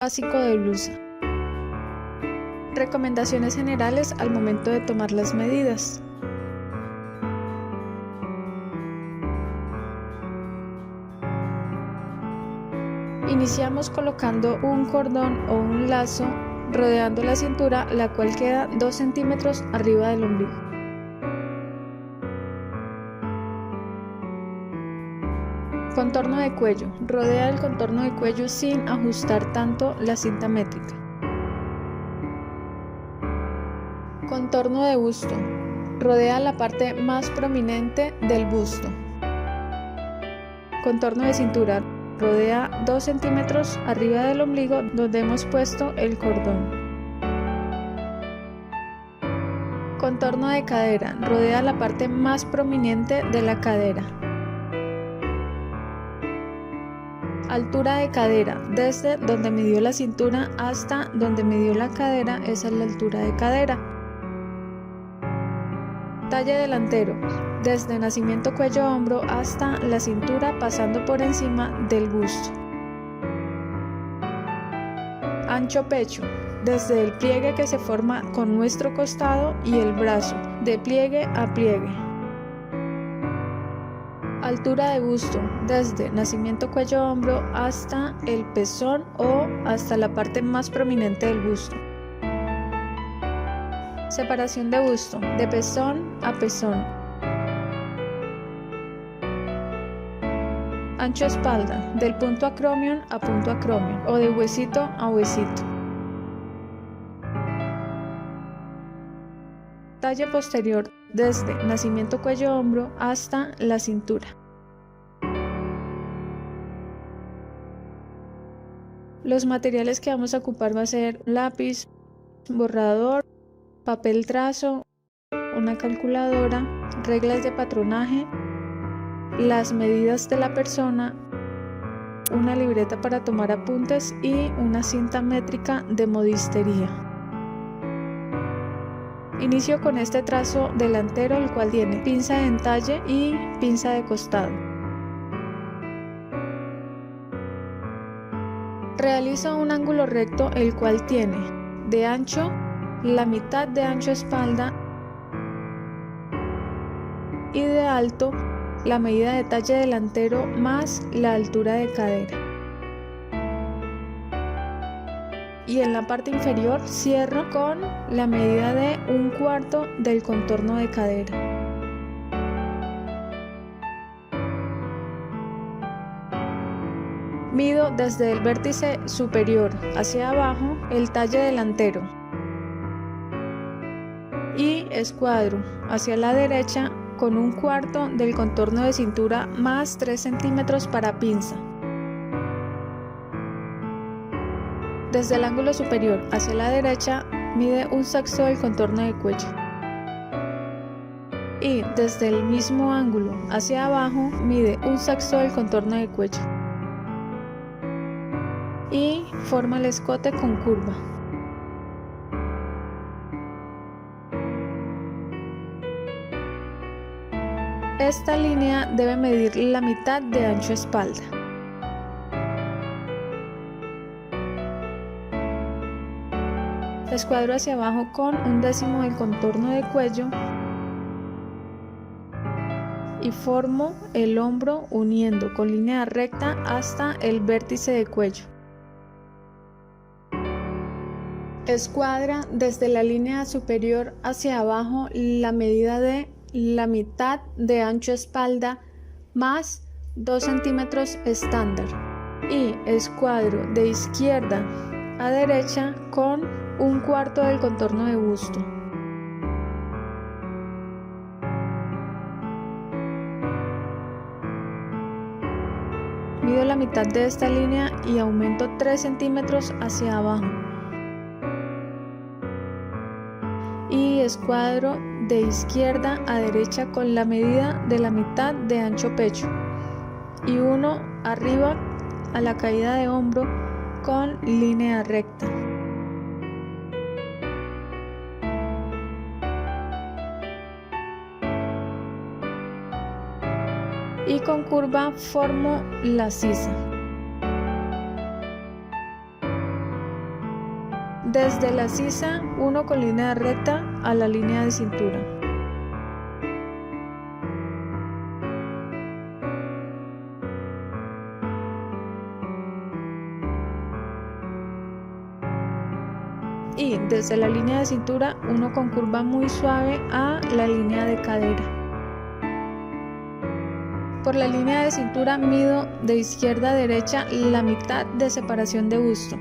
Básico de blusa. Recomendaciones generales al momento de tomar las medidas. Iniciamos colocando un cordón o un lazo rodeando la cintura, la cual queda 2 centímetros arriba del ombligo. Contorno de cuello. Rodea el contorno de cuello sin ajustar tanto la cinta métrica. Contorno de busto. Rodea la parte más prominente del busto. Contorno de cintura. Rodea 2 centímetros arriba del ombligo donde hemos puesto el cordón. Contorno de cadera. Rodea la parte más prominente de la cadera. Altura de cadera. Desde donde midió la cintura hasta donde midió la cadera, esa es la altura de cadera. Talle delantero. Desde nacimiento cuello-hombro hasta la cintura, pasando por encima del busto. Ancho pecho. Desde el pliegue que se forma con nuestro costado y el brazo, de pliegue a pliegue. Altura de busto. Desde nacimiento cuello-hombro hasta el pezón o hasta la parte más prominente del busto. Separación de busto. De pezón a pezón. Ancho espalda. Del punto acromion a punto acromion o de huesito a huesito. Talle posterior. Desde nacimiento cuello-hombro hasta la cintura. Los materiales que vamos a ocupar va a ser lápiz, borrador, papel trazo, una calculadora, reglas de patronaje, las medidas de la persona, una libreta para tomar apuntes y una cinta métrica de modistería. Inicio con este trazo delantero, el cual tiene pinza de entalle y pinza de costado. Realizo un ángulo recto, el cual tiene de ancho la mitad de ancho espalda y de alto la medida de talle delantero más la altura de cadera. Y en la parte inferior cierro con la medida de 1/4 del contorno de cadera. Mido desde el vértice superior hacia abajo el talle delantero y escuadro hacia la derecha con 1/4 del contorno de cintura más 3 centímetros para pinza. Desde el ángulo superior hacia la derecha mide 1/6 del contorno de cuello. Y desde el mismo ángulo hacia abajo mide 1/6 del contorno de cuello. Y forma el escote con curva. Esta línea debe medir la mitad de ancho espalda. Escuadro hacia abajo con 1/10 del contorno de cuello y formo el hombro uniendo con línea recta hasta el vértice de cuello. Escuadra desde la línea superior hacia abajo la medida de la mitad de ancho espalda más 2 centímetros estándar y escuadro de izquierda a derecha con 1/4 del contorno de busto. Mido la mitad de esta línea y aumento 3 centímetros hacia abajo. Y escuadro de izquierda a derecha con la medida de la mitad de ancho pecho y uno arriba a la caída de hombro con línea recta. Y con curva formo la sisa. Desde la sisa, uno con línea recta a la línea de cintura. Y desde la línea de cintura, uno con curva muy suave a la línea de cadera. Por la línea de cintura mido de izquierda a derecha la mitad de separación de busto.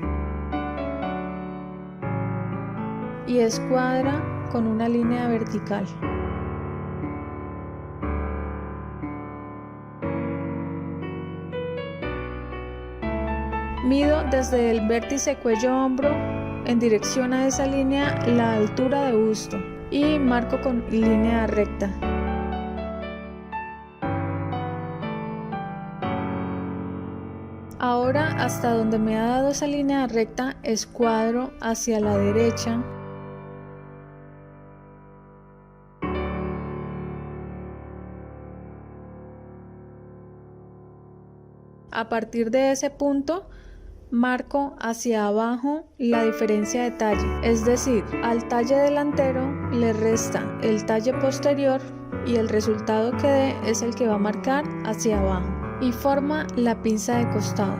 Y escuadra con una línea vertical. Mido desde el vértice cuello-hombro en dirección a esa línea la altura de busto y marco con línea recta. Ahora, hasta donde me ha dado esa línea recta, escuadro hacia la derecha. A partir de ese punto, marco hacia abajo la diferencia de talle, es decir, al talle delantero le resta el talle posterior y el resultado que dé es el que va a marcar hacia abajo y forma la pinza de costado.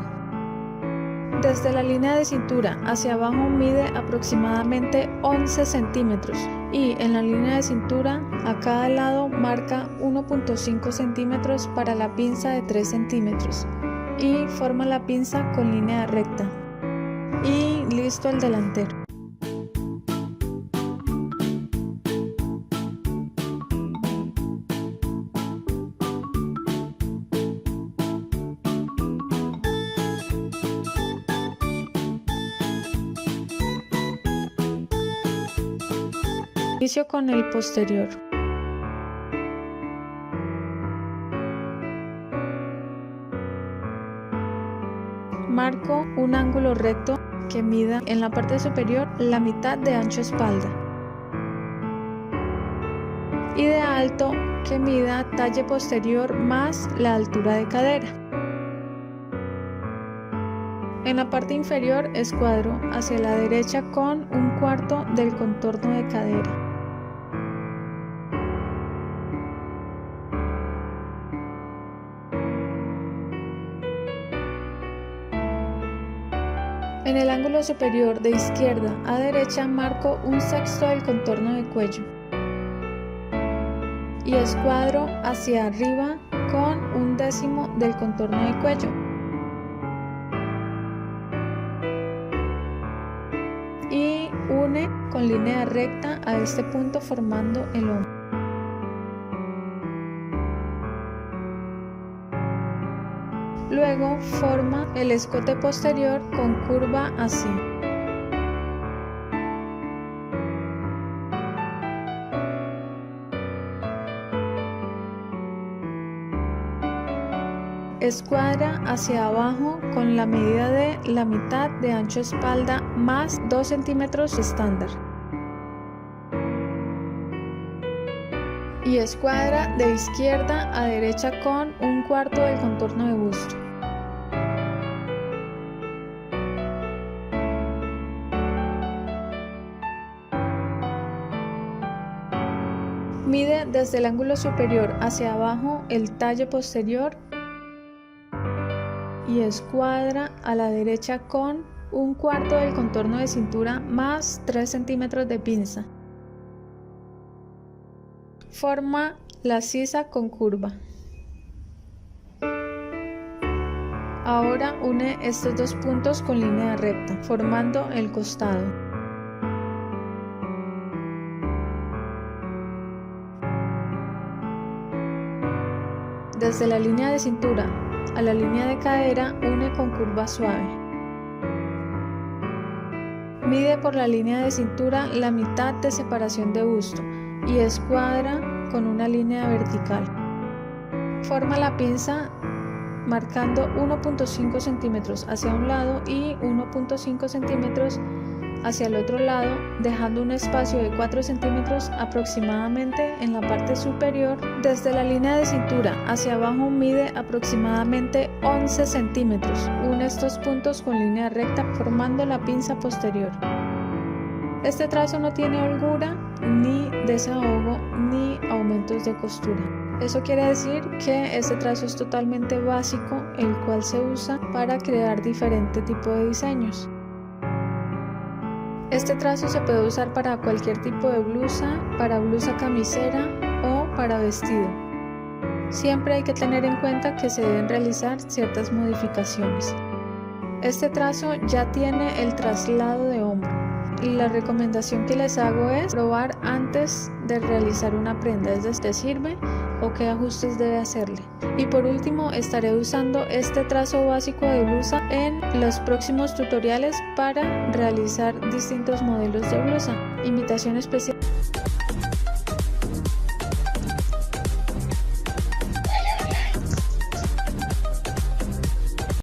Desde la línea de cintura hacia abajo mide aproximadamente 11 centímetros y en la línea de cintura a cada lado marca 1.5 centímetros para la pinza de 3 centímetros. Y forma la pinza con línea recta y listo el delantero. Inicio con el posterior. Marco un ángulo recto que mida en la parte superior la mitad de ancho espalda y de alto que mida talle posterior más la altura de cadera. En la parte inferior escuadro hacia la derecha con 1/4 del contorno de cadera. En el ángulo superior de izquierda a derecha marco 1/6 del contorno de cuello y escuadro hacia arriba con 1/10 del contorno de cuello. Y une con línea recta a este punto formando el hombro. Luego forma el escote posterior con curva así. Escuadra hacia abajo con la medida de la mitad de ancho espalda más 2 centímetros estándar. Y escuadra de izquierda a derecha con 1/4 del contorno de busto. Mide desde el ángulo superior hacia abajo el talle posterior y escuadra a la derecha con 1/4 del contorno de cintura más 3 centímetros de pinza. Forma la sisa con curva. Ahora une estos dos puntos con línea recta, formando el costado. Desde la línea de cintura a la línea de cadera une con curva suave. Mide por la línea de cintura la mitad de separación de busto y escuadra con una línea vertical. Forma la pinza marcando 1.5 centímetros hacia un lado y 1.5 centímetros hacia el otro lado, dejando un espacio de 4 centímetros aproximadamente en la parte superior. Desde la línea de cintura hacia abajo mide aproximadamente 11 centímetros. Une estos puntos con línea recta formando la pinza posterior. Este trazo no tiene holgura, ni desahogo, ni aumentos de costura. Eso quiere decir que este trazo es totalmente básico, el cual se usa para crear diferente tipo de diseños. Este trazo se puede usar para cualquier tipo de blusa, para blusa camisera o para vestido. Siempre hay que tener en cuenta que se deben realizar ciertas modificaciones. Este trazo ya tiene el traslado de hombro. La recomendación que les hago es probar antes de realizar una prenda, es decir, ¿te sirve o qué ajustes debe hacerle? Y por último, estaré usando este trazo básico de blusa en los próximos tutoriales para realizar distintos modelos de blusa. Invitación especial